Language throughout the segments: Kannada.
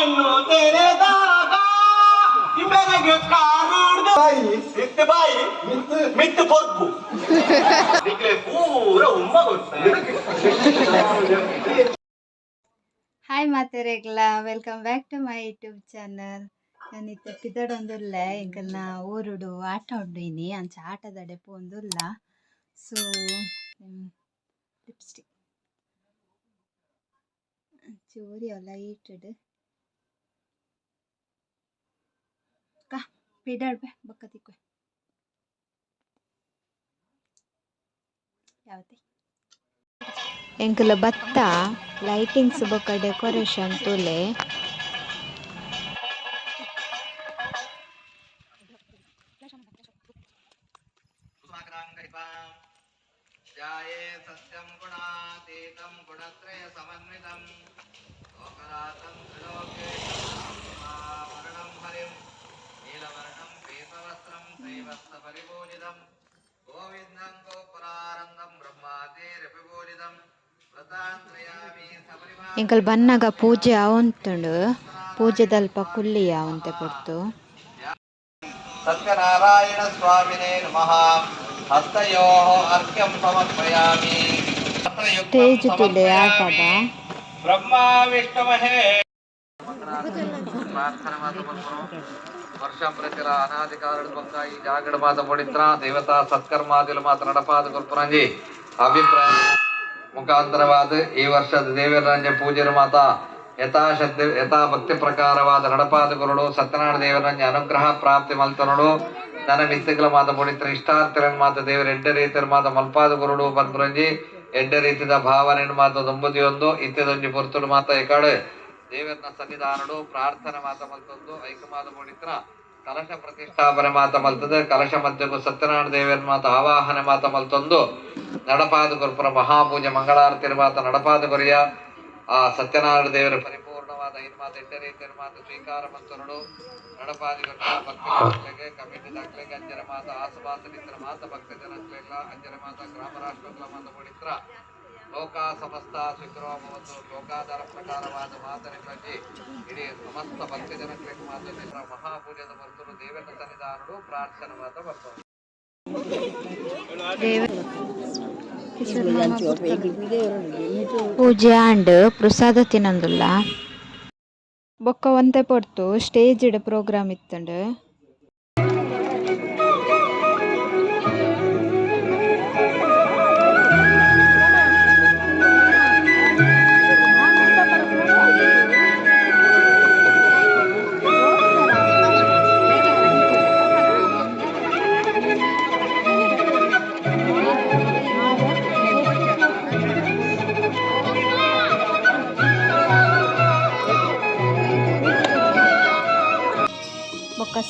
ಕಣ್ಣು ತೆರೆದಾಗ ಬೆಳಗ್ಗೆ ಕಾರುಡ್ದು ಬಾಯಿ ಮಿತ್ತು ಬಾಯಿ ಮಿತ್ತು ಪೊರ್ಪು ನಿಕ್ಲೆ ಪೂರ ಉಮ್ಮ ಹಾಯ್ ಮಾತೆರೆಗ್ಲ welcome back to my YouTube channel. ನಾನು ಇತ್ತ ಪಿದಡೊಂದುಲ್ಲ ಎಂಕಲ್ನ ಊರುಡು ಆಟ ಉಂಡುಯಿನಿ ಅಂಚ ಆಟದಡೆ ಪೋಂದುಲ್ಲ. ಸೊ ಲಿಪ್ಸ್ಟಿಕ್ ಚೂರಿ ಲೈಟಡ್ ಕಾ ಪಿದಡ್ಬೆ ಬೊಕ್ಕ ತಿಕ್ವೆ ಯಾವತ್ತೆ ಎಂಕಲ ಬತ್ತ ಲೈಟಿಂಗ್ಸ್ ಬೊಕ್ಕ ಡೆಕೋರೇಷನ್ ತುಲೆ ध्याये सत्यं गुणातीतं गुणत्रय समन्वितं लोकनाथं त्रिलोकेशं हरिं नीलवर्णं पीतवस्त्रं श्रीवत्सपरिपूजितं गोविन्दं गोपुरानन्दं ब्रह्मातेरपिपूजितं व्रतान्त्रयामि सबरिमा ಎಂಕಲ್ ಬನ್ನಗ ಪೂಜೆ ಆವಂತುಂಡು ಪೂಜೆ ದಲ್ಪ ಕುಲ್ಲಿ ಆವಂತೆ ಪೊರ್ತು सत्यनारायण स्वामिने नमः हस्तयोः अर्घ्यं समर्पयामि ಸ್ಟೇಜ್ ತುಲೆ ಆಟದ ब्रह्मा विष्णु महेश प्रार्थना माता वर्षं प्रचर अनादि कारण बंग ई जागड़ माता पवित्र देवता सत्कर्मादिल माता नडपाद गुरुपुರಂಜಿ ಅಭಿಪ್ರಾಯ ಮುಖಾಂತರವಾದ ಈ ವರ್ಷದ ದೇವರಂಜ ಪೂಜೆರ ಮಾತಾ ಯಥಾಶಕ್ತಿ ಯಥಾ ಭಕ್ತಿ ಪ್ರಕಾರವಾದ ನಡಪಾದ ಗುರುಡು ಸತ್ಯನಾರಾಯಣ ದೇವರಂಜ ಅನುಗ್ರಹ ಪ್ರಾಪ್ತಿ ಮಲ್ತನೋಡು ನನ್ನ ಮಿತ್ತಿಗಳ ಮಾತ ಪವಿತ್ರ ಇಷ್ಟಾರ್ಥರನ್ ಮಾತ ದೇವರ ಎಡ್ಡ ರೀತಿಯ ಮಾತ ಮಲ್ಪಾದ ಗುರುಡು ಬಂದ್ರಂಜಿ ಎಡ್ಡ ರೀತಿಯ ಭಾವನೆ ಮಾತ ದೊಂಬದಿಯೊಂದು ಇತ್ಯದೊಂಜಿ ಪುರ್ತುಡು ಮಾತ ಎಕಾಡು ದೇವರನ ಸನ್ನಿಧಾನಡು ಪ್ರಾರ್ಥನೆ ಮಾತ ಮಲ್ತೊಂದು ಐಕಮಾದ ಪವಿತ್ರ ಕಲಶ ಪ್ರತಿಷ್ಠಾಪನೆ ಮಾತ ಮಲ್ತದೆ ಕಲಶ ಮಧ್ಯಕ್ಕೂ ಸತ್ಯನಾರಾಯಣ ದೇವರ ಮಾತ ಆವಾಹನೆ ಮಾತ ಮಲ್ತೊಂದು ನಡಪಾದ ಗುರುಪುರ ಮಹಾಪೂಜೆ ಮಂಗಳಾರತಿ ಮಾತ ನಡಪಾದ ಗುರಿಯ ಆ ಸತ್ಯನಾರಾಯಣ ದೇವರ ಪರಿಪೂರ್ಣವಾದ ಐದು ಮಾತ ಎಡ್ಡ ರೀತಿಯ ಮಾತ ಸ್ವೀಕಾರ ಮಂತನಡು ನಡಪಾದಿಗಳ ಭಕ್ತಿ ಕಮಿಟಿ ದಾಖಲೆಗೆ ಅಂಜರ ಮಾತ ಆಸುವಾಸನಿತ್ರ ಮಾತ ಭಕ್ತ ಜನಕ್ಲೆಲ್ಲ ಅಂಜರ ಮಾತ ಗ್ರಾಮ ರಾಷ್ಟ್ರಗಳ ಮಾತ ಪವಿತ್ರ ಲೋಕ ಸಮಸ್ತ ಶುಕ್ರವಾಮವತ್ತು ಲೋಕಾಧಾರ ಪ್ರಕಾರವಾದ ಮಾತನಿಗಾಗಿ ಇಡೀ ಸಮಸ್ತ ಭಕ್ತ ಜನಕ್ಲೆಗೆ ಮಾತ ಮಹಾಪೂಜೆದ ಬರ್ತರು ದೇವರ ಸನ್ನಿಧಾನಡು ಪ್ರಾರ್ಥನೆ ಮಾತ ಬರ್ತರು ಪೂಜೆ ಆಂಡ್ ಪ್ರಸಾದ ತಿನ್ನೊಂದುಲ್ಲ ಬೊಕ್ಕ ಒಂತೆ ಪೊರ್ತು ಸ್ಟೇಜ್ ಪ್ರೋಗ್ರಾಮ್ ಇತ್ತಂಡು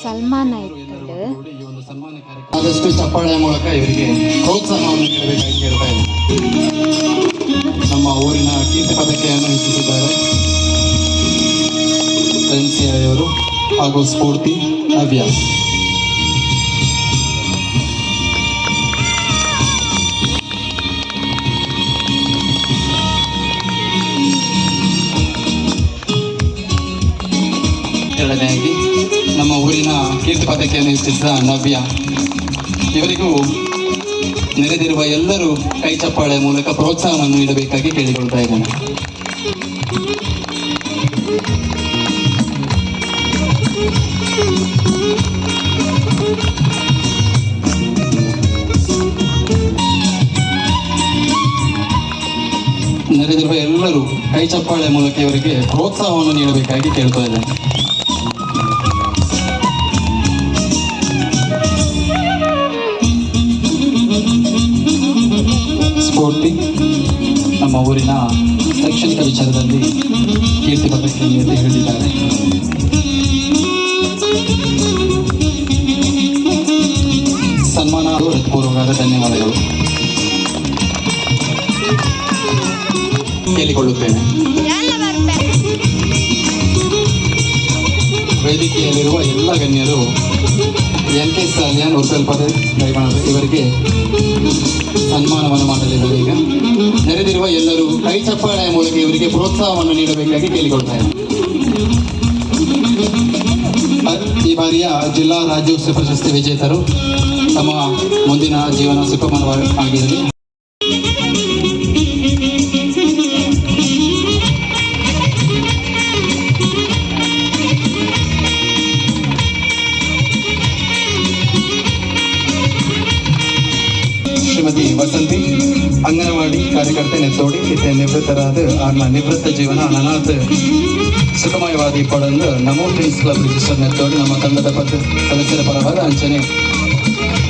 ಸಲ್ಮಾನ ಇತ್ತು. ಆದಷ್ಟು ಚಪ್ಪಾಳೆ ಮೂಲಕ ಇವರಿಗೆ ಪ್ರೋತ್ಸಾಹವನ್ನು ನೀಡಬೇಕಾಗಿ ಕೇಳ್ತಾ ಇದ್ದಾರೆ. ನಮ್ಮ ಊರಿನ ಕೀರ್ತಿ ಪದಕೆಯನ್ನು ಹೆಚ್ಚಿಸಿದ್ದಾರೆ ಅವರು ಹಾಗೂ ಸ್ಫೂರ್ತಿ ನವ್ಯ. ಎರಡನೆಯಾಗಿ ನಮ್ಮ ಊರಿನ ಕೀರ್ತಿ ಪದಕೆಯನ್ನು ಹೆಚ್ಚಿಸಿದ ನವ್ಯ ಇವರಿಗೂ ನೆರೆದಿರುವ ಎಲ್ಲರೂ ಕೈ ಚಪ್ಪಾಳೆ ಮೂಲಕ ಪ್ರೋತ್ಸಾಹವನ್ನು ನೀಡಬೇಕಾಗಿ ಕೇಳಿಕೊಳ್ತಾ ಇದ್ದೇನೆ. ನೆರೆದಿರುವ ಎಲ್ಲರೂ ಕೈ ಚಪ್ಪಾಳೆ ಮೂಲಕ ಇವರಿಗೆ ಪ್ರೋತ್ಸಾಹವನ್ನು ನೀಡಬೇಕಾಗಿ ಕೇಳ್ತಾ ಇದ್ದೇನೆ. ಸ್ಫೂರ್ತಿ ನಮ್ಮ ಊರಿನ ಶೈಕ್ಷಣಿಕ ವಿಚಾರದಲ್ಲಿ ಕೀರ್ತಿ ಪದಕವನ್ನು ಹೇಳಿದ್ದಾರೆ. ಸನ್ಮಾನ ಹೃತ್ಪೂರ್ವಕವಾದ ಧನ್ಯವಾದಗಳು ಕೇಳಿಕೊಳ್ಳುತ್ತೇನೆ. ವೇದಿಕೆಯಲ್ಲಿರುವ ಎಲ್ಲ ಗಣ್ಯರು ಎನ್ ಕೆ ಸಾಲ್ಯಾನ್ ಉರ್ಸಲ್ಪದೆ ದೈವಾನಂದ ಇವರಿಗೆ ಸನ್ಮಾನವನ್ನು ಮಾಡಲಿದ್ದಾರೆ. ಈಗ ನೆರೆದಿರುವ ಎಲ್ಲರೂ ಕೈ ಚಪ್ಪಾಳೆಯ ಮೂಲಕ ಇವರಿಗೆ ಪ್ರೋತ್ಸಾಹವನ್ನು ನೀಡಬೇಕಾಗಿ ಕೇಳಿಕೊಳ್ತಾರೆ. ಬಾರಿಯ ಜಿಲ್ಲಾ ರಾಜ್ಯೋತ್ಸವ ಪ್ರಶಸ್ತಿ ವಿಜೇತರು. ತಮ್ಮ ಮುಂದಿನ ಜೀವನ ಸುಖಮಯವಾಗಿರಲಿ. ಶ್ರೀಮತಿ ವಸಂತಿ ಅಂಗನವಾಡಿ ಕಾರ್ಯಕರ್ತೆ ನೆತ್ತೋಡಿ ಇತ್ತೆ ನಿವೃತ್ತರಾದ ಆರ್ನ ನಿವೃತ್ತ ಜೀವನ ಅನಾಥ ಸುಖಮಯವಾದಿ ಪಡೆದು ನಮೋ ಫ್ರೆಂಡ್ಸ್ ಕ್ಲಬ್ ರಿಜಿಸ್ಟರ್ ನೆತ್ತೋಡಿ ನಮ್ಮ ತಂಡದ ಸದಸ್ಯರ ಪರವಾದ ಅಂಚನೆ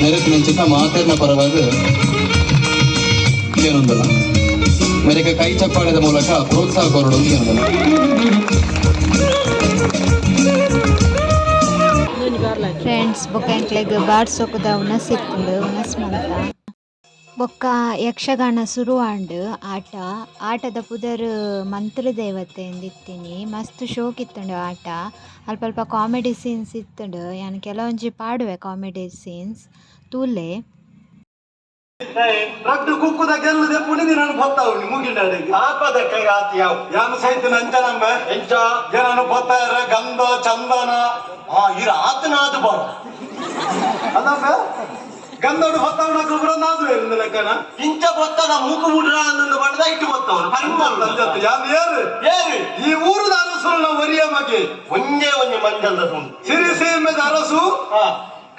ನೆರೆತು ನೆಂಚಿನ ಮಾತೇರ್ನ ಪರವಾದ ಏನೊಂದಲ್ಲ ಮೇರೆಗೆ ಕೈ ಚಪ್ಪಾಳದ ಮೂಲಕ ಪ್ರೋತ್ಸಾಹ ಕೊರಡೋದು ಏನೊಂದಲ್ಲ. ಫ್ರೆಂಡ್ಸ್ ಬೊಕ್ಕ ಎಂಕ್ಲೆಗ್ ಬಾಡ್ಸೋಕುದ ಉನಸ್ ಇತ್ತುಂಡು ಉನಸ್ ಮಂತ ಬೊಕ್ಕ ಯಕ್ಷಗಾನ ಶುರುವಾಂಡ್ ಆಟದ ಪುದರ್ ಮಂತ್ರ ದೇವತೆ ಎಂದಿತ್ತೀನಿ. ಮಸ್ತ್ ಶೋಕ್ ಇತ್ತುಂಡು ಆಟ. ಅಲ್ಪ ಕಾಮಿಡಿ ಸೀನ್ಸ್ ಇತ್ತುಂಡು. ಯಾನ್ ಕೆಲವೊಂಜಿ ಪಾಡುವೆ ಕಾಮಿಡಿ ಸೀನ್ಸ್ ತೂಲೆ ರಡ್ಡು ಕುಕ್ಕುದ ಗೆಲ್ಲದೆ ಪುಣಿದಿ ನಾನು ಬತ್ತಾವು ಮುಗಿಂಡಾಡಿ ಆಪದ ಕೈ ಆತಿ ಯಾವ ಯಾನು ಸಹಿತ ನಂಚ ನಂಬ ಎಂಚ ಜನನು ಬತ್ತಾರ ಗಂಧ ಚಂದನ ಇರ ಆತನಾದ ಬರ ಅದಂಬ ಗಂಧೋಡು ಬತ್ತಾವನ ಗೊಬ್ಬರನಾದು ಇರುದ ಲೆಕ್ಕನ ಇಂಚ ಬತ್ತದ ಮೂಕು ಮುಡ್ರ ಅನ್ನೊಂದು ಬಣ್ಣದ ಇಟ್ಟು ಬತ್ತವನು ಪರಿಮಳ ಯಾನು ಏರು ಏರು ಈ ಊರದ ಅರಸು ಒರಿಯ ಮಗೆ ಒಂಜೇ ಒಂಜೆ ಮಂಜಲ್ದ ಸಿರಿಸೀಮೆದ ಅರಸು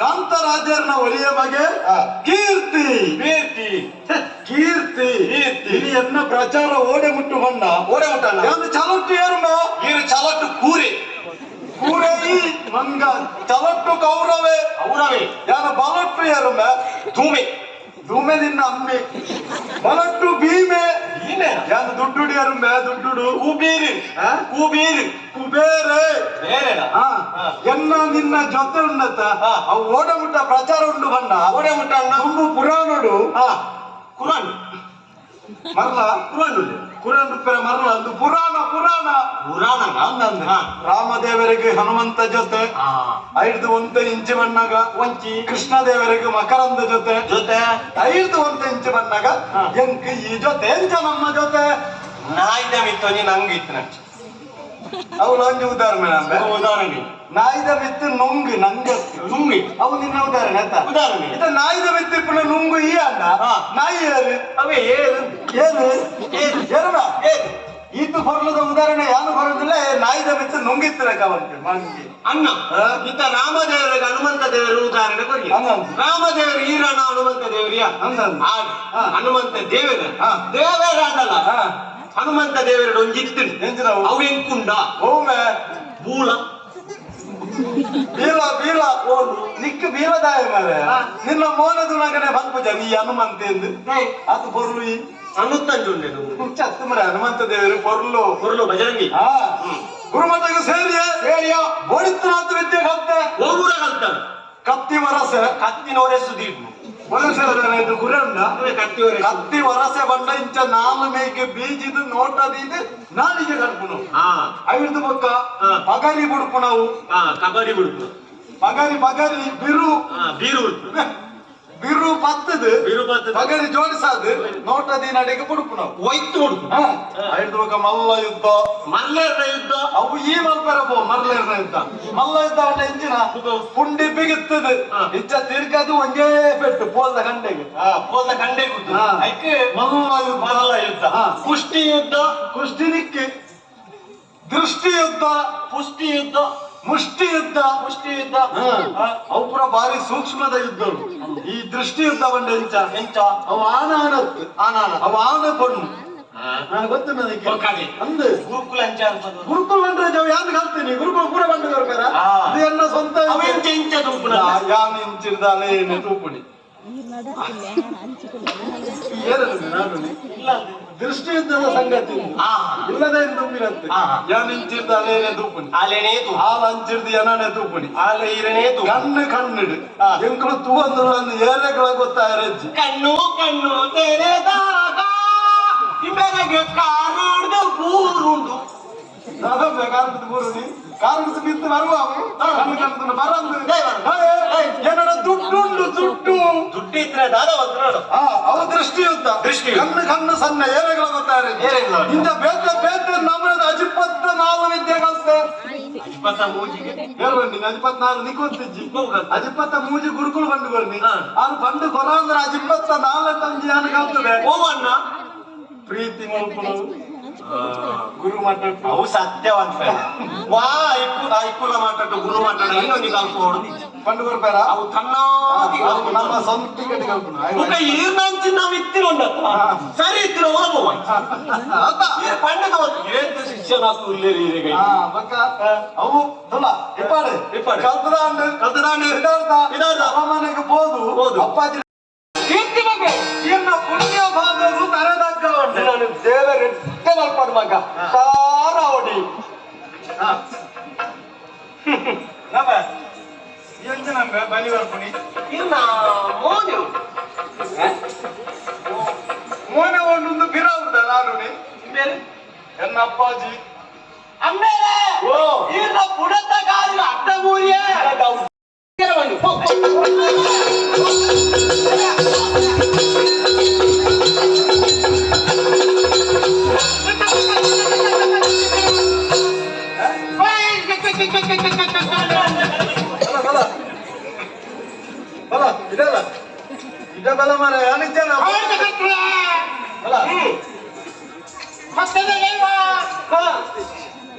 ಕಾಂತರಾಜರ್ನ ಒಲಿಯ ಮಗೆ ಕೀರ್ತಿ ಕೀರ್ತಿ ಕೀರ್ತಿ ಕೀರ್ತಿ ಎನ್ನ ಪ್ರಚಾರ ಓಡೆ ಮುಟ್ಟು ಬಣ್ಣ ಓಡೆ ಮುಟ್ಟಣ್ಣ ಯಾನು ಚಲಟ್ಟು ಏರ್ಮ ಈರು ಚಲಟ್ಟು ಕೂರೆ ಕೂರೆ ಮಂಗ ಚಲಟ್ಟು ಕೌರವೇ ಔರವೇ ಯಾನ ಬಲಟ್ಟು ಏರ್ಮ ಧೂಮೆ ಧೂಮೆ ನಿನ್ನ ಅಮ್ಮೆ ಬಲಟ್ಟು ಭೀಮೆ ಭೀಮೆ ಯಾನು ದುಡ್ಡುಡಿ ಏರ್ಮ ದುಡ್ಡುಡು ಕುಬೀರಿ ಕುಬೀರಿ ಕುಬೇರೆ ಎನ್ನ ನಿನ್ನ ಜೊತೆ ಉನ್ನತ ಅವು ಓಡಮುಟ್ಟ ಪ್ರಚಾರ ಉಂಡು ಬಣ್ಣ ಓಡಮುಟ್ಟ ತುಂಬು ಪುರಾಣುಡು ಕುರಾನ್ ಮರ್ಲ ಕುರಾನ್ ಕುರಾನ್ ರೂಪಾಯಿ ಮರ್ಲ ಅಂದು ಪುರಾಣ ಪುರಾಣ ಪುರಾಣ ರಾಮದೇವರಿಗೆ ಹನುಮಂತ ಜೊತೆ 5 ಇಂಚು ಬಣ್ಣಗ ಒಂಚಿ ಕೃಷ್ಣದೇವರಿಗೆ ಮಕರಂದ ಜೊತೆ ಜೊತೆ 5 ಇಂಚು ಬಣ್ಣಗ ಎಂಕ್ ಈ ಜೊತೆ ಎಂಚ ನಮ್ಮ ಜೊತೆ ನಾಯ್ದ ಮಿತ್ತು ನಂಗಿತ್ತು ನಚ್ಚ ಅವು ನಂಗೆ ಉದಾಹರಣೆ ನಾಯ್ದ ಮಿತ್ತು ನುಂಗು ನಂಗೆ ನುಂಗಿ ಅವು ನಿನ್ನ ಉದಾಹರಣೆ ಆಯ್ತಾ ಉದಾಹರಣೆ ಇದು ನಾಯ್ದ ಮಿತ್ತು ಪುನಃ ನುಂಗು ಈ ಅಣ್ಣ ನಾಯಿ ಏರು ಅವೇ ಏರು ಏರು ಏರು ಇದು ಬರಲದ ಉದಾಹರಣೆ ಯಾರು ಬರೋದಿಲ್ಲ. ನಾಯ್ದ ಮಿತ್ತು ನುಂಗಿತ್ತಿರ ಕವಂತೆ ಮಂಗಿ ಅಣ್ಣ ಇತ್ತ ರಾಮದೇವರಿಗೆ ಹನುಮಂತ ದೇವರು ಉದಾಹರಣೆ ಕೊಡಿ. ರಾಮದೇವರು ಈರಣ್ಣ ಹನುಮಂತ ದೇವರಿಯ ಹನುಮಂತ ದೇವರ ದೇವರ ಅದಲ್ಲ ಹನುಮಂತ ದೇವರಡು ಒಂಜಿತ್ತು ಅವು ಎಂಕುಂಡ ಓಮೆ ಬೂಳ ಬೀಳ ಬೀಳ ಓಡು ನಿಕ್ಕ ಬೀಳದಾಯ ಮಾರೆ ನಿನ್ನ ಮೋನದ ಮಗನೆ ಬಂದ್ಪೂಜ ನೀ ಹನುಮಂತ ಎಂದು ಅದು ಬೊರ್ಲು ಅನ್ನುತ್ತಂಜುಂಡೆ ಚತ್ತು ಮರ ಹನುಮಂತ ದೇವರು ಬೊರ್ಲು ಬೊರ್ಲು ಬಜರಂಗಿ ಗುರುಮಠಕ್ಕೆ ಸೇರಿಯ ಬೋಡಿತ್ರಾತ್ ವಿದ್ಯೆ ಕಲ್ತೆ ಒಬ್ಬರ ಕಲ್ತಾನೆ ಕತ್ತಿ ವರಸೆ ಕತ್ತಿನವರೇ ಸುದೀಪ್ ಕತ್ತಿ ವರಸೆ ಬಂಡ ಇಂಚ ನಾಲು ಮೇಕೆ ಬೀಜಿದು ನೋಟದಿದ್ದು ನಾಲಿಗೆ ಕಟ್ಪುನು ಐದು ಪಕ್ಕ ಪಗರಿ ಬಿಡ್ಪು ನಾವು ಕಬಡ್ಡಿ ಬಿಡ್ಪು ಪಗರಿ ಪಗರಿ ಬಿರು ಬೀರು ಬಿರು ಪತ್ತದು ಪಗರಿ ಜೋಡಿಸಾದು ನೋಟದಿ ನಡೆಗೆ ಬಿಡ್ಪು ನಾವು ಒಯ್ತು ಬಿಡ್ಪು ಐದು ಪಕ್ಕ ಮಲ್ಲ ಯುದ್ಧ ಮಲ್ಲೇರ್ನ ಯುದ್ಧ ಅವು ಈ ಮಲ್ಪರ ಮಲ್ಲೇರ್ನ ಯುದ್ಧ ಮಲ್ಲ ಯುದ್ಧ ಅವನ ಇಂಚಿನ ಪುಂಡಿ ಬಿಗುತ್ತದೆ ಇಂಚ ತಿರ್ಗದು ಒಂದೇ ಪೆಟ್ಟು ಪೋಲ್ದ ಕಂಡೆಗೆ ಮಲ್ಲ ಯುದ್ಧ ಕುಷ್ಟಿ ಯುದ್ಧ ಕುಷ್ಟಿ ನಿಕ್ಕಿ ದೃಷ್ಟಿ ಯುದ್ಧ ಪುಷ್ಟಿ ಯುದ್ಧ ಮುಷ್ಟಿ ಯುದ್ಧ ಅವು ಪುರ ಭಾರಿ ಸೂಕ್ಷ್ಮದ ಯುದ್ಧಗಳು. ಈ ದೃಷ್ಟಿ ಯುದ್ಧ ಬಂಡ ಎಂಚ ಅವ ಅವ ಆನ ಪೊಣ್ಣು ಗೊತ್ತು ನನಗೆ ಅಂದು ಗುರುಕುಲ ಅಂದ್ರೆ ಯಾರು ಕಲ್ತೀನಿ ಗುರುಕುಲ ಪೂರ ಬಂದು ಬರ್ಬೇರ ಅದು ಎನ್ನ ಸ್ವಂತ ಯಾನು ಇಂಚಿರ್ದಾಲೆ ತೂಪುಣಿ ದೃಷ್ಟಿ ಯುದ್ಧದ ಸಂಗತಿ ಇಲ್ಲದೆ ತುಂಬಿರಂತೆ ಯಾನ್ ಇಂಚಿರ್ದಾಲೆ ತೂಪುಣಿ ಹಾಲು ಹಂಚಿರ್ದು ಏನನೆ ತೂಪುಣಿ ಕಣ್ಣು ಕಣ್ಣಿಡು ಎಂಕಲು ತೂವಂದು ಏರೆಗಳ ಗೊತ್ತಾಯರಜ್ಜಿ ಕಣ್ಣು ಕಣ್ಣು ತೆರೆದಾಗ ಇವೆರಗೆ ಕಾರುಡು ಪೂರುಂಡು ಕಾರುಡು ಪೂರುಡಿ ಕಾರುಡು ಬಿತ್ತು ಬರುವ ಕಣ್ಣು ಕಣ್ಣು ಬರಂದು ಏನಡ ದುಡ್ಡುಂಡು ದುಡ್ಡು ದುಡ್ಡು ಇದ್ರೆ ದಾನವಂತರು ಅವ ದೃಷ್ಟಿಯುದ್ಧ ದೃಷ್ಟಿ. ಕಣ್ಣು ಸಣ್ಣ ಏರೆಗಳು ಗೊತ್ತಾರೆ ಏರೆಗಳು. ಇಂಥ ಬೇತ ನಮ್ಮದ ಅಜಿಪ್ಪತ್ತ 4 ವಿದ್ಯೆ ಕಲ್ತೆ ಇಪ್ಪತ್ತ ಮೂಜಿಗೆ ಹೇಳ್ಬಂಡಿ 14 ನಿಕ್ಕೊತ್ತಿಜ್ಜಿ ಅಜಿಪ್ಪತ್ತ ಮೂಜಿ ಗುರುಕುಲು ಬಂದು ಬರ್ನಿ ಅವ್ರು ಬಂದು ಕೊರ ಅಂದ್ರೆ ಅಜಿಪ್ಪತ್ತ 4 ತಂಜಿ ಅನ್ನ ಕಲ್ತದೆ ಓವಣ್ಣ ಪ್ರೀತಿ ಮಲ್ಪುಲು ಗುರು ಮಾತಾಡ್ತು ಅವು ಸತ್ಯವಂತ ವಾ ಇಪ್ಪುಲ ಮಾತಾಡು ಗುರು ಮಾತಾಡ ಇನ್ನೊಂದು ಕಲ್ಪ ಹೊಡೆದಿ ಬಂದು ಬರ್ಬೇರ ಅವು ತನ್ನಾಗಿ ಅವ್ರು ನಮ್ಮ ಸ್ವಂತ ಟಿಕೆಟ್ ಕಲ್ಪನ ಈರ್ನಂಚಿ ನಾವು ಇತ್ತಿರುಂಡತ್ತ ಸರಿ ಇತ್ತಿರ ಹೋಗುವ ಪಂಡದ ಏನ್ ಶಿಕ್ಷಣ ತುಲ್ಲೇರಿ ಬಕ್ಕ ಅವು ತುಲ ಇಪ್ಪಾಡು ಇಪ್ಪಾಡು. ಕಲ್ತದಾಂಡು ಇದಾರ್ದ. ಮನೆಗೆ ಹೋದು ಹೋದು. ಅಪ್ಪಾಜಿ ಕೀರ್ತಿ ಬಗ್ಗೆ ಇನ್ನ ಪುಣ್ಯ ಭಾಗವು ತರದಾಗ ನಾನು ದೇವರೆಡ್ಡೆ ಮಲ್ಪಾಡು ಮಗ ಸಾರ ಹೊಡಿ ಎಂತ ನಮ್ಗೆ ಬಲಿ ಬರ್ಪುಣಿ ಇನ್ನ ಮೋನು ಮೋನೆ ಒಂದು ಬಿರ ಉಂಟ ನಾಡುನಿ ಬೇರೆ ಎನ್ನ ಅಪ್ಪಾಜಿ ಅಮ್ಮೇಲೆ ಓ ಇನ್ನ ಪುಡತ ಗಾಲಿ ಅಡ್ಡ ಮೂರಿಯೇ ಬಲ ಬಲ ಇದಲ್ಲ ಇದ ಬಲ ಮರ ಅನಿತ್ಯನ ಬಲ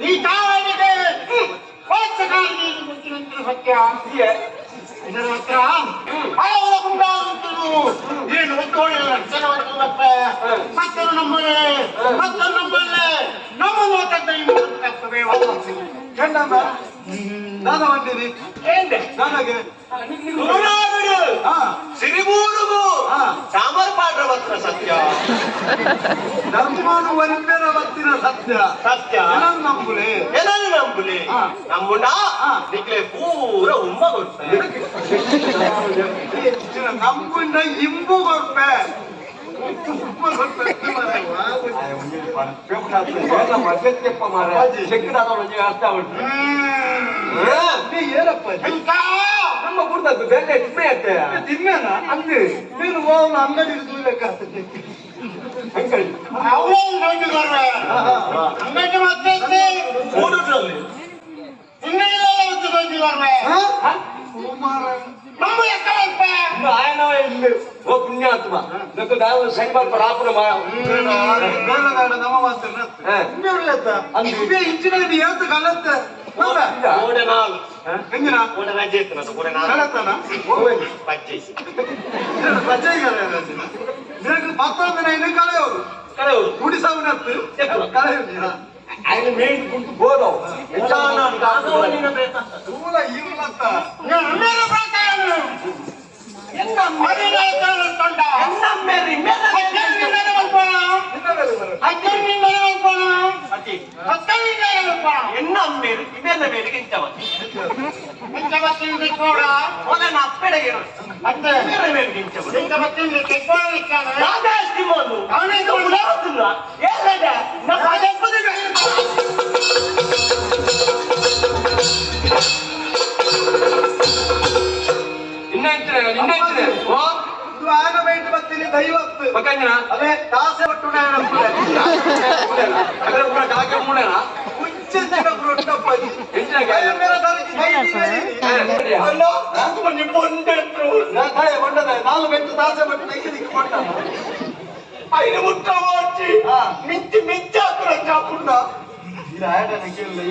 ಈ ತಾವನಿಗೆ ಸತ್ಯ ಇದರ ಹತ್ರ ಹಲವು ಗುಂಡಾಗುತ್ತಲು ಏನು ಒತ್ತೋಳಿಲ್ಲ ಮತ್ತೊಂದು ನಮ್ಮಲ್ಲೇ ನಮ್ಮನ್ನು ತಗ್ಗದೆ ಕೆಂಡಮ್ಮ ದಾದ ಬಂದಿರಿ ఏంటి ನನಗೆ గురునాథుడు సిరిమూడుగు ఆ. సామర్పాట వత్ర సత్య ಧರ್ಮನು ವರಿಪೇರ ಬತ್ತಿನ ಸತ್ಯ సత్య ಜನನ್ ನಂಬುಲೆ ఎనని నంబులే ఆ. నమ్ముడా ఆ. నిక్లే పూర ఉమ్మ కొట్టే ನಂಬುಂಡ ಇಂಬು ಕೊಡ್ಪೆ ಏನಪ್ಪ ನಮ್ಮ ಕುಡ್ದದ್ದು ಬೆಲೆ ಇದ್ಮೆ ಅತ್ತೆ ತಿನ್ನೇನ ಅಂದು ನೀನು ಹೋಗೋಣ ಅಂಗಡಿ ಲೆಕ್ಕ ಅಂಗಡಿ ಅವಳೇ ಅಂಗಡಿ ಮತ್ತೆ ಮೂಡುದ್ರಲ್ಲಿ ಇನ್ನೆಲ್ಲ ಹೊತ್ತು ಬಂದಿದ್ದಾರೆ ನಮ್ಮ ಎಕ್ಕಳಪ್ಪ ఆయన ఇల్లు ఓ పుణ్యాత్మ నాకు దాని సంకల్ప రాపున ನಮ್ಮ ಮಾತನ್ನ ಅಂದು ಇಂಚಿನ ಏತು ಕಲತ್ತೆ ఓడనాలు ಹೆಂಗಿನ ఓడ రజేతన ఓడనాలు ಕಲತ್ತನ పచ్చేసి ನಿನಗೆ ಮತ್ತೊಂದು ಇನ್ನು ಕಳೆಯೋರು కలవు ಗುಡಿಸವನತ್ತು ಕಳೆಯೋದಿಲ್ಲ ఆయన ಮೇನ್ ಗುಂಟು ಬೋದೋ ಎಂತಾನು ಕಾಸೋ ನಿನ್ನ ಬೇಕಂತ ದೂರ ಇವ್ಲತ್ತ ನನ್ನ ಪ್ರಕಾರ ಎನ್ನ ಮರಿನ ತಂಡ ఎన్నమ్మేరి ಅಜ್ಜನಿಂದಲೇ ಬರ್ಬೋಣ ಅಜ್ಜನಿಂದಲೇ ಬರ್ಬೋಣ అతి ಅತ್ತನಿಂದಲೇ ಬರ್ಬೋಣ ఎన్నమ్మేరు ఇవేళ్ళ వెలిగించవచ్చు ಪಂಚಮತ್ತಿಂದ ಕೂಡ ఓదన అప్పెడగిరు ಅತ್ತೆ ఇవేళ్ళ వెలిగించవచ్చు ಪಂಚಮತ್ತಿಂದ ತೆಕ್ಕೊಳ್ಳಿಕ್ಕಾನೆ రాజాస్తిమోను ಅವನಿಗೆ ఉదాహరణ ఏదంటే నా పదప్పది ಇದು ಆಗಬೇಕು ಬರ್ತೀನಿ ದೈವತ್ತು ಅದೇ ದಾಸೆ ಒಟ್ಟು ಮುಂಚೆ ಒಟ್ಟಪ್ಪಾಜಿ ನಾಲ್ಕು ಬೆಟ್ಟು ದಾಸೆ ಬಟ್ಟು ತೆಗೆದಿಕ್ಕೆ ಕೊಟ್ಟ ఆయన ముట్ట వచ్చి మించి మించి అక్కడ కాకుండా ಇದು ಆಡನ ಕೇಳಿಲ್ಲ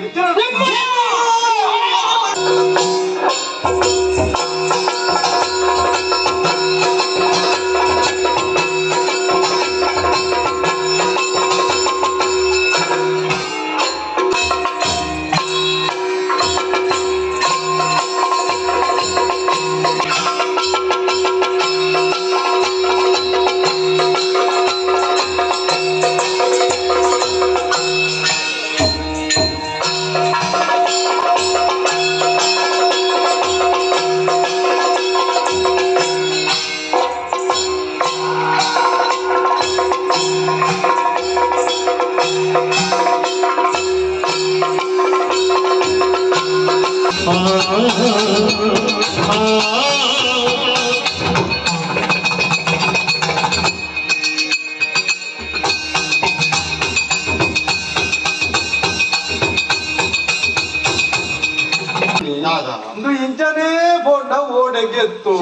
ಬನ್ನಿ ಒಂದು ಇಂಚನೇ ಬೋಂಡ ಓಡೆಗೆ ಎತ್ತು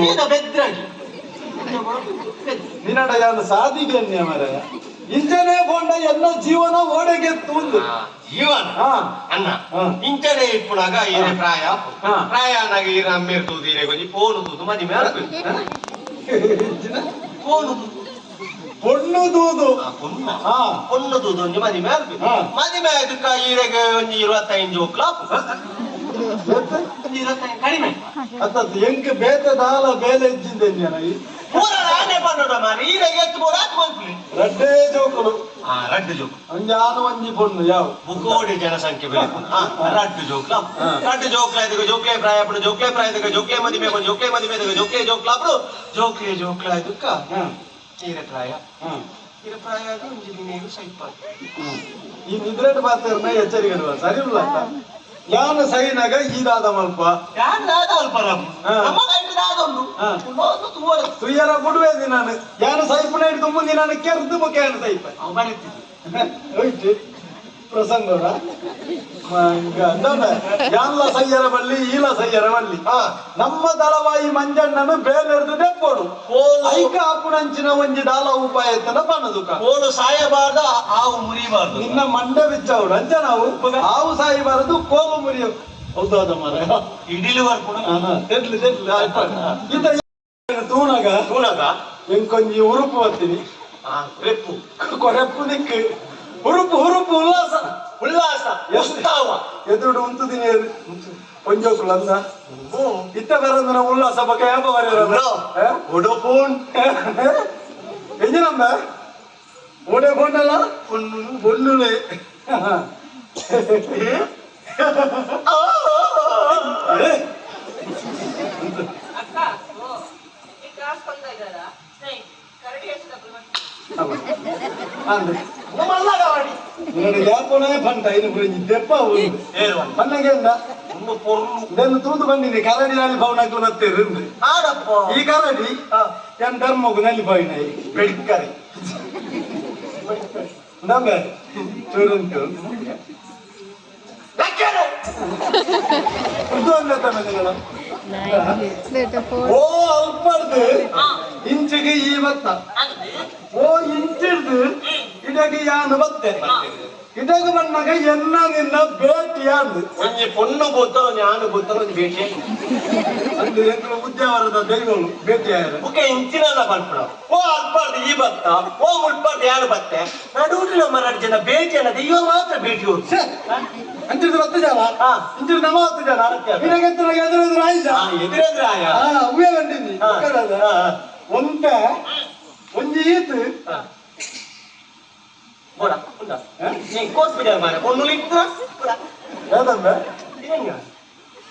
ನಿನ್ನಡ ಯಾರು ಸಾಧಿಗೆ ಮರ ಇಂಚನೇ ಬೋಂಡ ಎಲ್ಲ ಜೀವನ ಓಡೆಗೆ ಎತ್ತು ಒಂದು ಜೀವನ ಅನ್ನ ಇಂಚನೆ ಇಪ್ಪುನಾಗ ಈರೆ ಪ್ರಾಯ ಪ್ರಾಯನಾಗ ಈರ ಅಮ್ಮಿರ್ತುದು ಈರೆ ಕೊಂಚ ಪೋನುದು ಮದಿ ಮೇಲೆ ಪೋನುದು பொண்ணு தூது பொண்ணு தூது ಒಂಜಿ ಮದಿ ಮೇಲೆ ಮದಿ ಮೇಲೆ ಅದಕ್ಕ ಈರೆಗೆ ಒಂಜಿ 25 ಕ್ಲಾಪ್ ಕಡಿಮೆ ಅತ್ತದ್ದು ಎಂಕ್ ಬೇತೆ ದಾಲ ಬೇಲೆ ಇಜ್ಜಿಂದೆ ಪೂರ ನಾನೇ ಪನ್ನೋಡ ಮಾರಿ ಈರೆಗೆ ಎತ್ತು ಬೋರ ಹಾಕೊಂಡ್ಲಿ ರಡ್ಡೇ ಜೋಕುಲು ರಡ್ಡು ಜೋಕು ಅಂಜಾನು ಒಂಜಿ ಪೊಣ್ಣು ಯಾವ ಬುಕೋಡಿ ಜನಸಂಖ್ಯೆ ಬೆಳೆಪುನ ರಡ್ಡು ಜೋಕ್ಲ ರಡ್ಡು ಜೋಕ್ಲ ಇದಕ್ಕೆ ಜೋಕ್ಲೆ ಪ್ರಾಯ ಪುಣ ಜೋಕ್ಲೆ ಪ್ರಾಯ ಇದಕ್ಕೆ ಜೋಕ್ಲೆ ಮದಿ ಮೇಲೆ ಜೋಕ್ಲೆ ಮದಿ ಮೇಲೆ ಜೋಕ್ಲೆ ಜೋಕ್ಲ ಅಪ್ರು ಜೋಕ್ಲೆ ಜೋಕ್ಲ ಇದಕ್ಕ ಈರೆ ಪ್ರಾಯ ಈರೆ ಪ್ರಾಯ ಅದು ಒಂಜಿ ದಿನೇನು ಸೈಪ ಈ ನಿದ್ರೆಡ್ ಮಾತಾಡ್ನ ಎಚ್ಚರಿಕೆ ಸರಿ ಇಲ್ಲ ಯಾನು ಸೈನಾಗ ಈದಾದ ಮಲ್ಪ ತುಯ್ಯರ ಬಿಡುವೇದಿ ನಾನು ಯಾನು ಸೈಪುನ ಹಿಡಿದು ಮುಂದೆ ನಾನು ಕೆರ್ದು ಮುಖ ಏನು ಸೈಪ ಹೋಯ್ತು ಪ್ರಸಂಗ ಯಾನ್ಲ ಸಯ್ಯರ ಬಲ್ಲಿ ಈಲ ಸಯ್ಯರ ಬಲ್ಲಿ ನಮ್ಮ ದಳವಾಯಿ ಮಂಜಣ್ಣನು ಬೇಲೆರ್ದು ನೆಪ್ಪೋಡು ಐಕ ಆಪುಣಂಚಿನ ಒಂಜಿ ದಾಲ ಉಪಾಯ ಎತ್ತನ ಬಣ್ಣದು ಕೋಡು ಸಾಯಬಾರ್ದು ಹಾವು ಮುರಿಬಾರ್ದು ನಿನ್ನ ಮಂಡ ಬಿಚ್ಚವ್ರು ಅಂಚ ನಾವು ಹಾವು ಸಾಯಬಾರದು ಕೋಲು ಮುರಿಯ ಹೌದಾದ ಮರ ಇಡಿಲು ಬರ್ಕೊಂಡು ತೂಣಗ ಎಂಕೊಂಜಿ ಉರುಪು ಬರ್ತೀನಿ ಕೊರೆಪ್ಪು ದಿಕ್ಕು ಹುರುಪು ಉಲ್ಲಾಸ ಉಲ್ಲಾಸ ಉತ್ಸಾಹ ಎದುರು ಉಂತುದಿನಿ ಒಂಜೋಕುಲು ಅಂದ ಇತ್ತ ಬರಂದ ಉಲ್ಲಾಸ ಬಗ್ಗೆ ಯಾಪ ಉಡುಪೂನ್ ಎಂಜಿನಂದ ಓಡೆ ಬೋಂಡಲ್ಲ பொண்ணுலே ಯಾಪನೇ ಪಂಟ ಇನ್ನು ಗುరించి ದೆಪ್ಪ ಪನ್ನಗೆ ಇದನ್ನು ತೂತು ಬಂದಿನಿ ಕರಡಿ ನಲ್ಲಿ ಭವನಕ್ಕೆ ನತ್ತೇರು ಈ ಕರಡಿ ಏನ್ ಧರ್ಮಗು ನಲ್ಲಿ ಬಾಯಿನಾಯಿ ಬೆಡ್ಕರಿ ನಮ್ಮೆ ಚೂರುಂಟು ಓ ಅಲ್ಪಡ್ದು ಇಂಚಿಗೆ ಈ ಬತ್ತ ಓ ಇಂಚಿಡ್ದು ಇಡಗೆ ಯಾನು ಬತ್ತೆ ಇಡಗ ಬಣ್ಣಗ ಎನ್ನ ನಿನ್ನ ಭೇಟಿಯಾದ್ದು ಒಂಜಿ ಪೊಣ್ಣು ಗೊತ್ತಲ್ಲ ನಾನು ಗೊತ್ತಲ್ಲ ಒಂದು ಭೇಟಿ ಅಲ್ಲಿ ಎಂಕಲು ಉದ್ಯಾವರದ ದೈವಗಳು ಭೇಟಿಯಾರ ಮುಖ ಇಂಚಿನಲ್ಲ ಬರ್ಪಡ ಓ ಅಲ್ಪಾರ್ದು ಈ ಬತ್ತ ಓ ಮುಟ್ಪಾರ್ದು ಯಾರು ಬತ್ತೆ ನಡುವಿನ ಮರಾಡು ಜನ ಭೇಟಿ ಅನ್ನೋದು ಇವ ಮಾತ್ರ ಭೇಟಿ ಹೋಗಿ ಅಂಚಿಡ್ದು 10 ಜನ ಇಂಚಿಡ್ದು 40 ಜನ ಇಡಗೆತ್ತನ ಎದುರೆದುರು ಆಯ್ಸ ಎದುರೆದ್ರೆ ಆಯ ಉವೆ ಬಂದಿನಿ ಒಂದ ಒಂಜಿ ಈತು ಬೋಡ ಉಂಡ ನೀ ಕೋಸ್ ಬಿಡ ಮಾರೆ ಒಂದು ಲಿಟ್ರ ಯಾವ್ದಮ್ಮ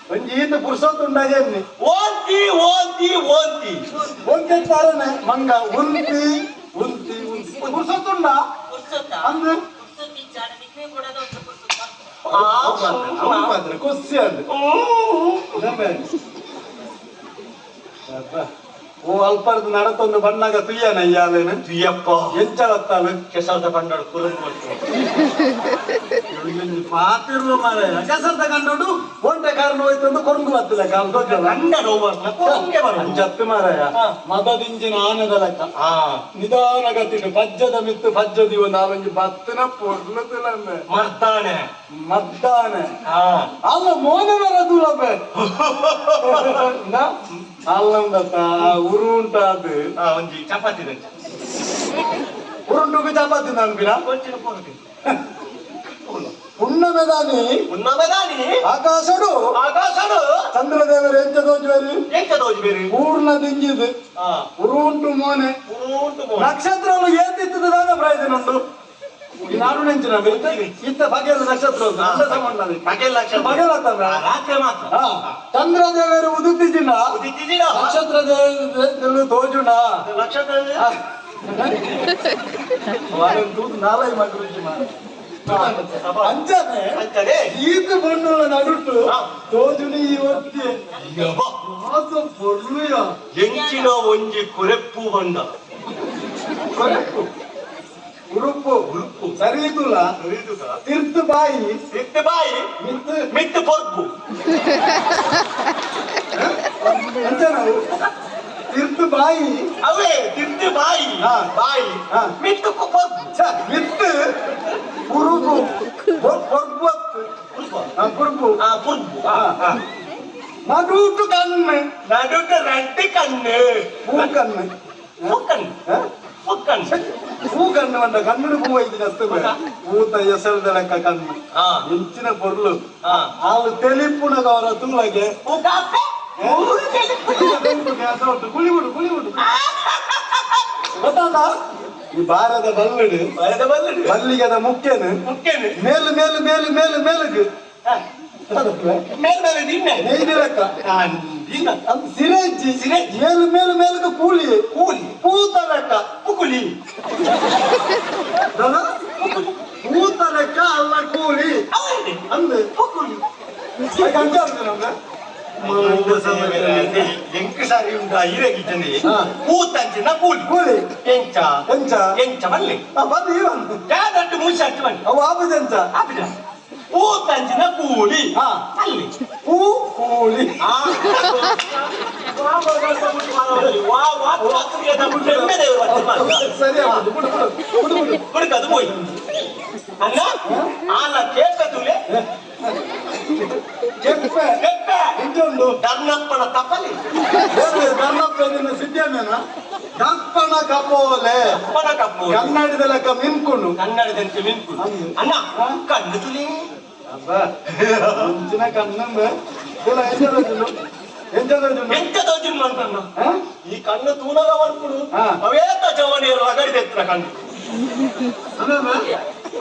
ಒಂಜಿ ಈತು ಪುರ್ಸೊತ್ತು ಉಂಡಾಗೇನಿ ಓಂತಿ ಓಂತಿ ಓಂತಿ ಒಂದೆತ್ತಾರನೆ ಮಂಗ ಉಂತಿ ಉಂತಿ ಉಂತಿ ಪುರ್ಸೊತ್ತುಂಡ ಅಂದು ಕೊಸ್ಸಿ ಅಂದು ಓ ಅಲ್ಪರ್ದು ನಡತೊಂದು ಬಣ್ಣಾಗ ತುಯ್ಯನ ಅಯ್ಯಾಲೇನು ತುಯ್ಯಪ್ಪ ಎಂಚಲತ್ತಾಳು ಕೆಸರದ ಕಂಡಳು ಕುರುಕು ಪಾತಿರುವ ಮಾರ ಕೆಸರದ ಕಂಡು ಒಂಟೆ ಕಾರಣ ಹೋಯ್ತು ಅಂತ ಕೊರಂಗು ಬತ್ತಿಲ್ಲ ಕಾಲ ದೊಡ್ಡ ಅಂಜತ್ತು ಮಾರಾಯ ಮದದಿಂಜಿನ ಆನೆದ ಲೆಕ್ಕ ನಿಧಾನ ಗತಿನ ಪಜ್ಜದ ಮಿತ್ತು ಪಜ್ಜದಿ ಒಂದು ನಾಲಂಜಿ ಬತ್ತಿನ ಪೊರ್ಲತಿಲ್ಲ ಮರ್ತಾನೆ ಮದ್ದಾನೆ ಅಲ್ಲ ಮೋನೆ ಬರದುಲಬೆ ಅಲ್ಲಂದತ್ತ ಉರು ಉಂಟಾದು ಒಂಜಿ ಚಪಾತಿ ಉರುಂಟುಗೆ ಚಪಾತಿ ನಂಬಿನ ಉನ್ನಮೆದಾನಿ ಆಕಾಶಡು ಚಂದ್ರದೇವರು ಎಂಚ ದೋಜುವೇರಿ ಪೂರ್ಣ ದಿಂಜಿದು ಉರುಂಟು ಮೋನೆ ನಕ್ಷತ್ರಗಳು ಏತಿತ್ತದ ಪ್ರಯೋಜನ ಉಂಟು ನಾನು ನೆಂಚಿನ ಇತ್ತ ಬಗೆಯ ನಕ್ಷತ್ರ ಚಂದ್ರದೇವರು ಉದುತ್ತಿಜಿನ ನಕ್ಷತ್ರ ತೋಜುಣ ನಾಲೈ ಮಕ್ಕಳು ಅಂಚನೆ ಈತ ಬಣ್ಣುಳ ನಡುಟ್ಟು ತೋಜುನಿ ಇವತ್ತಿ ಪೊರ್ಲುಯ ಎಂಚಿನ ಒಂಜಿ ಕೊರೆಪ್ಪು ಬಂಡ ಕೊರೆಪ್ಪು ಉರುಪು ಸರಿದುಲ ತೀರ್ಥ ಬಾಯಿ ಮಿತ್ತು ಪೊರ್ಪು ಬಾಯಿ ಅವೇ ತಿರ್ತಿ ಬಾಯಿ ಹಾ. ಬಾಯಿ ಹಾ. ಮಿತ್ತು ಛ, ಮಿತ್ತು ಕುರುಬು ಕೊರ್ಬತ್ತು ಕುರುಬು ಪುರ್ಬು ನಡುಟು ಕಣ್ಣು ನಡುಕ ರೆಡ್ಡಿ ಕಣ್ಣು ಮೂಕಣ್ಣು ಮುಕ್ಕಣ್ಣು ಮುಕ್ಕಣ್ಣು ಮೂಕಣ್ಣು ಅಂದ ಕಣ್ಣು ಹೂ ಐದು ಕಸ್ತುವೆ ಊತ ಎಸಳ್ದ ಲೆಕ್ಕ ಕಣ್ಣು ಹಾ ಇಂಚಿನ ಪೊರ್ಲು ಹಾ ಹಾಲು ತೆಲಿಪುಣಗ ಅವರ ತುಳಗೆ ಉಗಾಪೆ ಕುಳಿಬಿಡು ಕುಳಿಬಿಡು ಗೊತ್ತಾದ ಈ ಬಾರದ ಬಲ್ಲಡು ಬರದ ಬಲ್ಲಡು ಬಲ್ಲಿಗದ ಮುಖ್ಯನು ಮುಕ್ಕೇನು ಮೇಲು ಮೇಲು ಮೇಲು ಮೇಲು ಮೇಲುಗು ಮೇಲ್ ಮೇಲೆ ನಿನ್ನೆ ಲೆಕ್ಕ ದಿನ ಸಿರೆಜ್ಜಿ ಮೇಲು ಮೇಲು ಮೇಲುಗು ಕೂಲಿ ಕೂಲಿ ಪೂತ ಲೆಕ್ಕ ಪುಕುಲಿ ದನ? ಪೂತ ಲೆಕ್ಕ ಅಲ್ಲ ಕೂಲಿ ಅಂದು ಪುಕುಲಿ ಅಂಜ ಅಂದ ನಮ್ಗೆ ಎಂಕ ಸಾರಿ ಉಂಟು ಇರಗಿದ್ದನೆ ಹಾ. ಕೂತಂಚಿನ ಕೂಲಿ ಕೂಲಿ ಎಂಚ ಎಂಚ ಎಂಚ ಬಲ್ಲೆ ಬಂದು ಈ ಬಂದು ಯಾದಟ್ಟು ಮುಗಿಸಟ್ಟು ಬನ್ನಿ ಅವು ಆಪದ ಎಂಚ ಆಪಿದ ಕೂತಂಚಿನ ಕೂಲಿ ಹಾ ಅಲ್ಲಿ ಪೂ ಕೂಲಿ ಸರಿ ಆಗುದು ಬಿಡು ಬಿಡು ಬಿಡು ಬಿಡು ಹುಡುಕದು ಹೋಯ್ ಅಲ್ಲ ಆನ ಕೇಳ್ಕತುಲೆ ಕೆಪ್ಪೆ ಕೆಪ್ಪೆ ಇಂಜೊಂದು ಧರ್ಮಪ್ಪನ ತಪ್ಪಲಿ ಧರ್ಮಪ್ಪನ ಸಿದ್ಧಾಮೇನ ದಪ್ಪಣ ಕಪೋಲೆ ಅಪ್ಪನ ಕಪ್ಪು ಕನ್ನಡದ ಲೆಕ್ಕ ಮಿನ್ಕೊಂಡು ಕನ್ನಡದಂತೆ ಮಿಂಕು ಅಣ್ಣ ಕಣ್ಣು ತುಲಿ ಮುಂಚಿನ ಕಣ್ಣಂದ ಇಲ್ಲ ಎಂಜಲು ಎಂಜಲು ಎಂತ ತೋಜಿನ್ ಮಾಡ್ತಾನ ಈ ಕಣ್ಣು ತೂನಗ ಮಾಡ್ಕೊಡು ಹಾ. ಅವೇತ ಜವನಿಯರು ಲಗಡಿದ ಎತ್ತರ ಕಣ್ಣು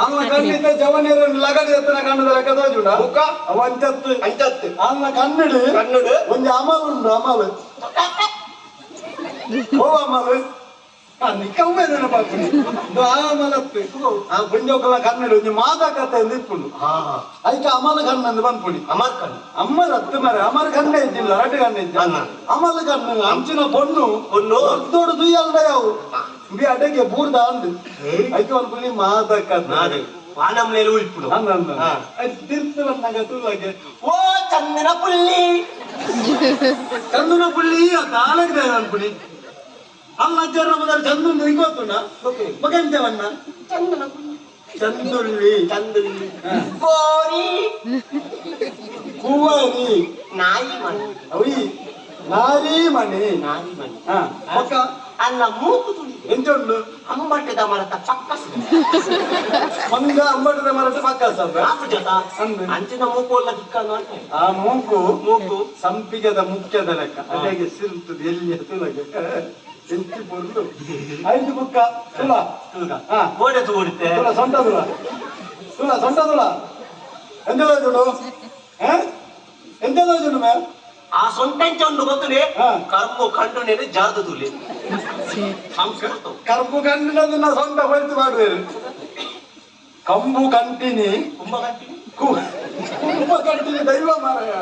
ಅನ್ನ ಕಣ್ಣಿದ್ದ ಜವನಿಯರನ್ನು ಲಗಡಿ ಎತ್ತನ ಕಣ್ಣದ ಲೆಕ್ಕ ತೋಜುಂಡ ಮುಖ ಅವ ಅಂಚತ್ತು ಅಂಚತ್ತು ಅನ್ನ ಕನ್ನಡಿ ಕಣ್ಣುಡು ಒಂದು ಅಮಲ್ ಉಂಟು ಅಮಲ್ ಓ ಅಮಲ್ ನಿಕ್ಕಮ್ಮೆ ನೆನಪಾಗ್ತದೆ ಅಮಲತ್ತು ಆ ಪುಂಜೋಕಲ ಕನ್ನಡಿ ಒಂದು ಮಾದಕತೆ ಎಂದು ಇಟ್ಕೊಂಡು ಅದಕ್ಕೆ ಅಮಲ ಕಣ್ಣಂದು ಬಂದ್ಪುಡಿ ಅಮರ್ ಕಣ್ಣು ಅಮ್ಮನ ಹತ್ತು ಮರೆ ಅಮರ ಕಣ್ಣೆ ಇದ್ದಿಲ್ಲ ಅರಟು ಕಣ್ಣೆ ಇದ್ದ ಅನ್ನ. ಅಮಲ ಕಣ್ಣು ಅಂಚಿನ ಪೊಣ್ಣು ಪೊಣ್ಣು? ದೊಡ್ಡ ದುಯ್ಯಲ್ದ ಯಾವು ಬಿ ಅಡೆಗೆ ಬೂರ್ದ ಅಂದು ಅದಕ್ಕೆ ಒಂದು ಪುಲಿ ಮಾದಕತೆ ನಾಡು ವಾನಮ್ನೇಲಿ ಉಳ್ಪುಡು ಹಾ. ತಿರ್ತು ಬಂದಾಗ ತುಳಗೆ ಓ ಚಂದನ ಪುಲ್ಲಿ ಚಂದನ ಪುಳ್ಳಿ ತಾಳಗಿದೆ ಅನ್ಪುಡಿ ಅಲ್ಲ ಅಜ್ಜರ ಮೊದಲು ಚಂದನ್ ಹಿಂಗೋತುಂಡ ಮಗಂಜವನ್ನ ಚಂದನ ಪುಲ್ಲಿ ಚಂದುಳ್ಳಿ ಚಂದುಳ್ಳಿ ಗೋರಿ ಕುವರಿ ನಾಯಿ ಮಣಿ ಅವಿ ನಾರಿ ಮಣಿ ನಾಯಿ ಮಣಿ ಹಾ ಪಕ್ಕ ಅನ್ನ ಮೂಕು ತುಳಿ ಎಂಚುಂಡು ಅಂಬಟ್ಟದ ಮರತ ಪಕ್ಕಸ ಮಂಗ ಅಂಬಟದ ಮರಟ ಪಕ್ಕ ಸರ್ ನಾಕು ಜೊತ ಅಂದು. ಅಂಚಿನ ಮೂಕು ಎಲ್ಲ ದಿಕ್ಕನ್ನು ಅಂತ ಆ ಮೂಗು ಮೂಗು ಸಂಪಿಗದ ಮುಖ್ಯದ ಲೆಕ್ಕ ಅಲ್ಲಿಗೆ ಸಿರುತ್ತದೆ ಎಲ್ಲಿ ತುಳಗೆ ಎಂಚಿ ಬೊರ್ಲು ಐದು ಬುಕ್ಕ ತುಳ ತುಳ್ಗ ಹಾ ಗೋಡೆ ತೂಡುತ್ತೆ ತುಳ ಸೊಂಟ ತುಳ ತುಳ ಸೊಂಟ ತುಳ ಎಂತೆಲ್ಲ ತುಳು ಎಂತೆಲ್ಲ ತುಳು ಮೇ ಆ ಸೊಂಟಂಚ ಒಂದು ಗೊತ್ತುಲೆ ಹಾ. ಕರ್ಮು ಕಂಡು ನೆನೆ ಜಾರ್ದು ತುಳಿ ಸಂಸ್ಕೃತ ಕರ್ಬು ಕಂಡಿನ ಸೊಂಟ ಹೊಯ್ತು ಮಾಡುವೇರು ಕಂಬು ಕಂಟಿನಿ ಕುಂಭ ಗಂಟಿ ಕುಂಭ ಕಂಟಿನಿ ದೈವ ಮಾರಾಯ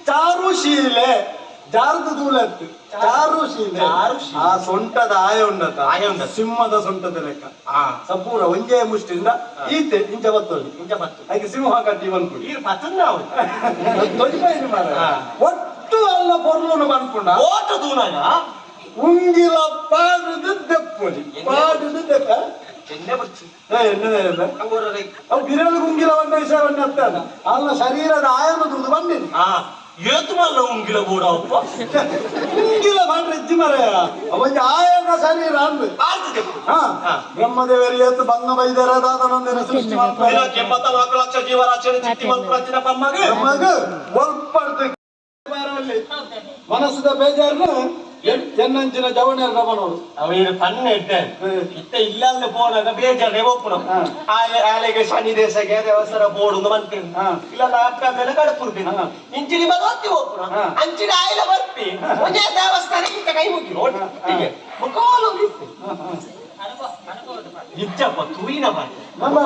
ಚಾರುಶೀಲೆ ಜಾರ್ದು ದೂಲತ್ತು ಚಾರುಶೀಲೆ ಚಾರುಶೀಲೆ. ಆ ಸೊಂಟದ ಆಯ ಉಂಡತ ಆಯ ಉಂಡತ. ಸಿಂಹದ ಸೊಂಟದ ಲೆಕ್ಕ ಆ ಸಪೂರ ಒಂಜೇ ಮುಷ್ಟಿಂದ ಈತೆ ಇಂಚ ಬತ್ತೊಳ್ಳಿ ಇಂಚ ಬತ್ತು ಹಾಗೆ ಸಿಂಹ ಕಟ್ಟಿ ಬಂದ್ಬಿಡಿ ಈ ಬತ್ತನ್ನ ನಾವು ದೊಡ್ಡ ಮಾರಾಯ ಹಾ. ಒಟ್ಟು ಅಲ್ಲ ಪೊರ್ಲುನು ಬಂದ್ಕೊಂಡ ಓಟ ದೂನಾಗ ಉಂಗಿಲ ಪಾಡುದು ದೆಪ್ಪೊಲಿ ಪಾಡುದು ದೆಪ್ಪ ಚೆನ್ನೆ ಬರ್ಚಿ ಎಣ್ಣೆ ಅಂಗೋರ ಅವು ಬಿರಲು ಗುಂಗಿಲವನ್ನ ವಿಷಯವನ್ನ ಅರ್ಥನ ಅಲ್ಲ ಶರೀರದ ಆಯನದು ಬಂದಿನಿ ಆ ಏತು ಮಲ್ಲ ಉಂಗಿಲ ಬೋಡ ಅಪ್ಪ ಗುಂಗಿಲ ಮಾಡ್ರಿ ಇಜ್ಜಿ ಮರೆಯ ಅವನಿಗೆ ಆಯನ ಶರೀರ ಅಂದು ಆಗ್ತದೆ ಹಾ ಬ್ರಹ್ಮದೇವರಿ ಎತ್ತು ಬಂಗ ಬೈದರದಾದನೊಂದಿನ ಸೃಷ್ಟಿ ಮಾಡ್ತಾರೆ ದಿನಕ್ಕೆ 74 ಲಕ್ಷ ಜೀವರಾಶಿಯನ್ನು ಚಿತ್ತಿ ಮಲ್ಪುರತ್ತಿನ ಪಮ್ಮಗೆ ನಮಗ ಒಲ್ಪಡ್ತು ಮನಸ್ಸದ ಬೇಜಾರನ್ನ ಚೆನ್ನಂಚಿನ ಜವಣಿಯರ ಗಮನವರು ಅವನು ತನ್ನ ಇಟ್ಟೆ ಇತ್ತ ಇಲ್ಲಲ್ಲಿ ಪೋನಾಗ ಬೇಜಾರೇ ಒಪ್ಪುನು ಹಾ. ಆಲೆಗೆ ಶನಿ ದೇಶಕ್ಕೆ ದೇವಸ್ಥಾನ ಬೋರ್ಡು ಬಂತೇನೆ ಹಾ. ಇಲ್ಲ ನಾಲ್ಕ ಮೇಲೆ ಕಡಪುರ್ತೀನಿ ಹಾ. ಇಂಚಿನ ಭಗವತಿ ಒಪ್ಪುನು ಹಾ. ಅಂಚಿನ ಆಯ್ಲ ಬರ್ತಿ ಒಂದೇ ದೇವಸ್ಥಾನ ಇಂತ ಕೈ ಮುಗಿ ನೋಡಿ ಹೀಗೆ ಮುಖಾಲು ನಿಜಪ್ಪ ತೂಯಿನ ಬಾರಿ ನಮ್ಮ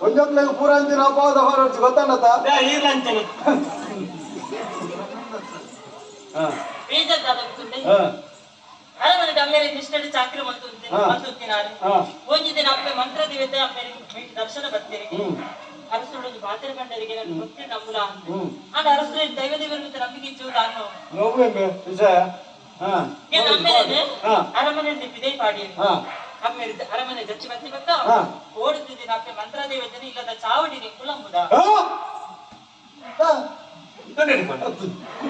ಒಂದೊಂದ್ಲೆಗ ಪೂರಾಂಚಿನ ಅಪವಾದ ಹೊರಡ್ಸಿ ಗೊತ್ತಾನತ ಈರ್ಲಂಚನೆ ಹಾ ಬೇಜಾರ್ದಾಗುತ್ತದೆ ಹಾ ಅರಮನೆ ಅಮ್ಮೇಲೆ ನಿಷ್ಠೆ ಚಾಕ್ರಿ ಮಂತುತ್ತಿನಾರೆ ಹಾ. ಒಂಜಿ ದಿನ ಅಪ್ಪೆ ಮಂತ್ರ ದಿವಸ ಅಮ್ಮೇಲೆ ದರ್ಶನ ಬರ್ತೀರಿ ಹ್ಮ್. ಅರಸುಡು ಪಾತ್ರ ಕಂಡರಿಗೆ ನಾನು ಭಕ್ತಿ ನಂಬುಲ ಹ್ಮ್. ಆಗ ಅರಸುಡು ದೈವ ದೇವರ ನಂಬಿಕೆ ಇಚ್ಚುವುದು ಅನ್ನೋ ನೋವು ವಿಷಯ ಹಾ నేను అమ్మేది ఆ. అరమనే ఇదే పాడి ಹಾ అమ్మేది అరమనే జచ్చి బత్తి బత్తా ఆ. ఓడుతుంది నాకు మంత్రదేవతని ఇಲ್ಲದ చావడిని కులంబుದ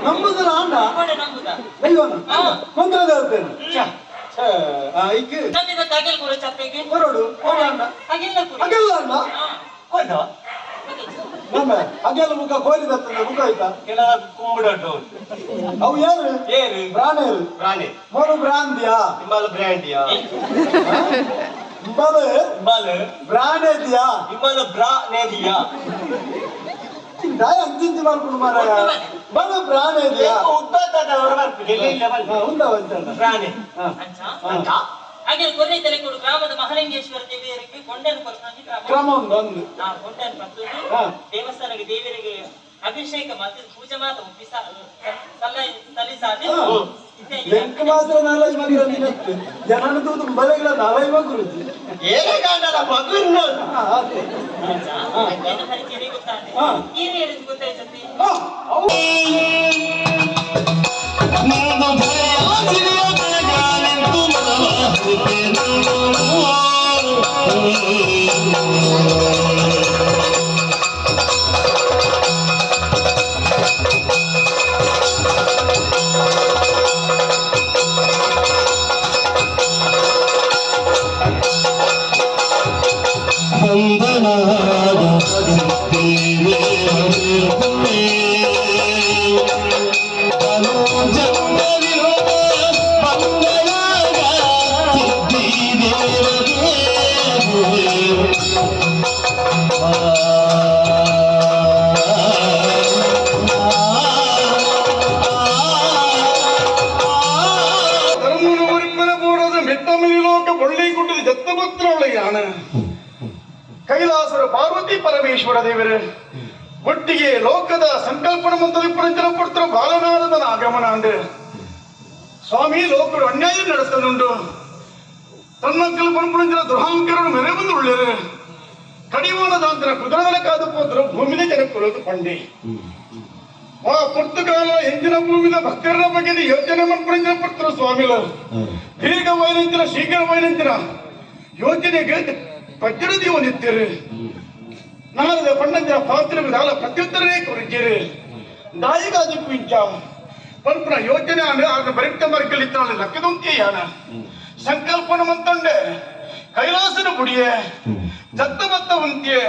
ನಂಬುದಲ್ಲ ಅಣ್ಣ ಕೋಡೆ ನಂಬುದ ದೈವನ ಹಾ. ಮಂತ್ರ ದೇವತೆನ ಈಕೆ ನನ್ನಿದ ಕಗೆಲ್ ಕೂಡ ಚಪ್ಪೆಗೆ ಹೊರಡು ಹೋಗ ಅಣ್ಣ ಕಗೆಲ್ಲ ಕೂಡ ಹಾಗೆಲ್ಲ ಅಣ್ಣ ಹೋಯ್ತಾ ನಮ್ಮ ಹಾಗೆಲ್ಲ ಮುಖ ಕೋರಿದತ್ತಂದ ಮುಖ ಆಯ್ತಾ ಕೆಲ ಕುಂಬಿಡೋದು ಅವು ಯಾರು ಏರು ಪ್ರಾಣೇರು ಪ್ರಾಣಿ ಮೋರು ಬ್ರಾಂದಿಯಾ ಹಿಮಾಲ ಬ್ರ್ಯಾಂಡಿಯಾ ಹಿಂಬಾಲ ಹಿಮಾಲ ಬ್ರಾಂಡೇದಿಯಾ ಹಿಮಾಲ ಬ್ರಾನೇದಿಯಾ ದಾಯ ಅಂತಿಂತಿ ಮಾಡ್ಕೊಂಡು ಮಾರಾಯ ಬಲ ಬ್ರಾಂಡೇದಿಯಾ ಉದ್ದಾದವರು ಬರ್ತಿದೆ ಇಲ್ಲ ಉಂದವಂತ ಪ್ರಾಣಿ ಅಂಚ ಹಾಗೆ ಕೊನೆ ತಲೆ ಕೊಡು ಗ್ರಾಮದ ಮಹಾಲಿಂಗೇಶ್ವರ ದೇವಿಯರಿಗೆ ಕೊಂಡನ ಕೊರಕಾಗಿ ಕ್ರಮ ಒಂದು ನಾ ಕೊಂಡನ ಪತ್ತುದು ಹಾ. ದೇವಸ್ಥಾನಕ್ಕೆ ದೇವರಿಗೆ ಅಭಿಷೇಕ ಮತ್ತು ಪೂಜೆ ಮಾತ ಸಲ್ಲಿಸಾದೆ ಲೆಂಕ ಮಾತ್ರ ನಾಲ್ಕು ಮಂದಿ ಅಂದಿನತ್ತು ಜನನ ತೂತು ಬಲೆಗಳ ನಾವೈ ಮಗುರು ಏನೇ ಕಾಣಲ್ಲ ಮಗುನ್ನು ಹರಿಕೆರೆ ಗೊತ್ತಾನೆ ಹಾ. ಏನು ಹೇಳಿದ್ ಗೊತ್ತಾಯ್ತದೆ ಕೈಲಾಸರ ಪಾರ್ವತಿ ಪರಮೇಶ್ವರ ದೇವರು ಒಟ್ಟಿಗೆ ಲೋಕದ ಸಂಕಲ್ಪನ ಮುಂದೆ ಪುರಂಜನ ಪುತ್ರ ಬಾಲನಾರದನ ಆಗಮನ ಅಂದು ಸ್ವಾಮಿ ಲೋಕರು ಅನ್ಯಾಯ ನಡೆಸಲುಂಡು ತನ್ನ ಕಲ್ಪನ ಪುರಂಜನ ದುರ್ಹಾಂಕರನ್ನು ಮೆರೆ ಬಂದು ಉಳ್ಳರು ಕಡಿವಾಣದಾಂತರ ಕುದುರೆ ಕಾದು ಹೋದ್ರು ಭೂಮಿನ ಜನಕ್ಕುಲದು ಪಂಡಿ ಆ ಪುರ್ತಕಾಲ ಎಂಜಿನ ಭೂಮಿನ ಭಕ್ತರ ಬಗ್ಗೆ ಯೋಚನೆ ಪುರಂಜನ ಪುತ್ರ ಸ್ವಾಮಿಗಳು ದೀರ್ಘವೈನಂತಿನ ಶೀಘ್ರವೈನಂತಿನ ಯೋಚನೆಗೆ ಪದ್ಯರದಿ ಒಂದಿತ್ತೇರು ನಾರದ ಪಣ್ಣಂಜನ ಪಾತ್ರ ವಿಧಾನ ಪ್ರತ್ಯುತ್ತರನೇ ಕೊರಿಕೇರು ನಾಯಿಗಾದಿ ಪಿಂಚ ಪಲ್ಪನ ಯೋಚನೆ ಆಗ ಬರಿಟ್ಟ ಮರ್ಕಲಿತ್ತಾಳೆ ಲಕ್ಕದೊಂತಿಯಾನ ಸಂಕಲ್ಪನ ಮಂತಂಡೆ ಕೈಲಾಸನ ಬುಡಿಯೇ ಜತ್ತಮತ್ತ ಉಂತಿಯೇ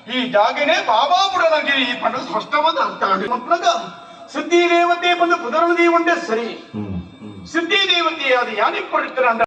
ಈ ಜಾಗನೇ ಬಾಬಾ ಬುಡನಾಗಿ ಈ ಪದ ಸ್ಪಷ್ಟವಾದ ಅರ್ಥ ಆಗಿ ಮಕ್ಕಳಗ ಸಿದ್ಧಿ ದೇವತೆ ಬಂದು ಪುನರ್ವದಿ ಉಂಡೆ ಸರಿ ಸಿದ್ಧಿ ದೇವತೆ ಅದು ಯಾನಿಗೆ ಕೊಡ್ತಾರೆ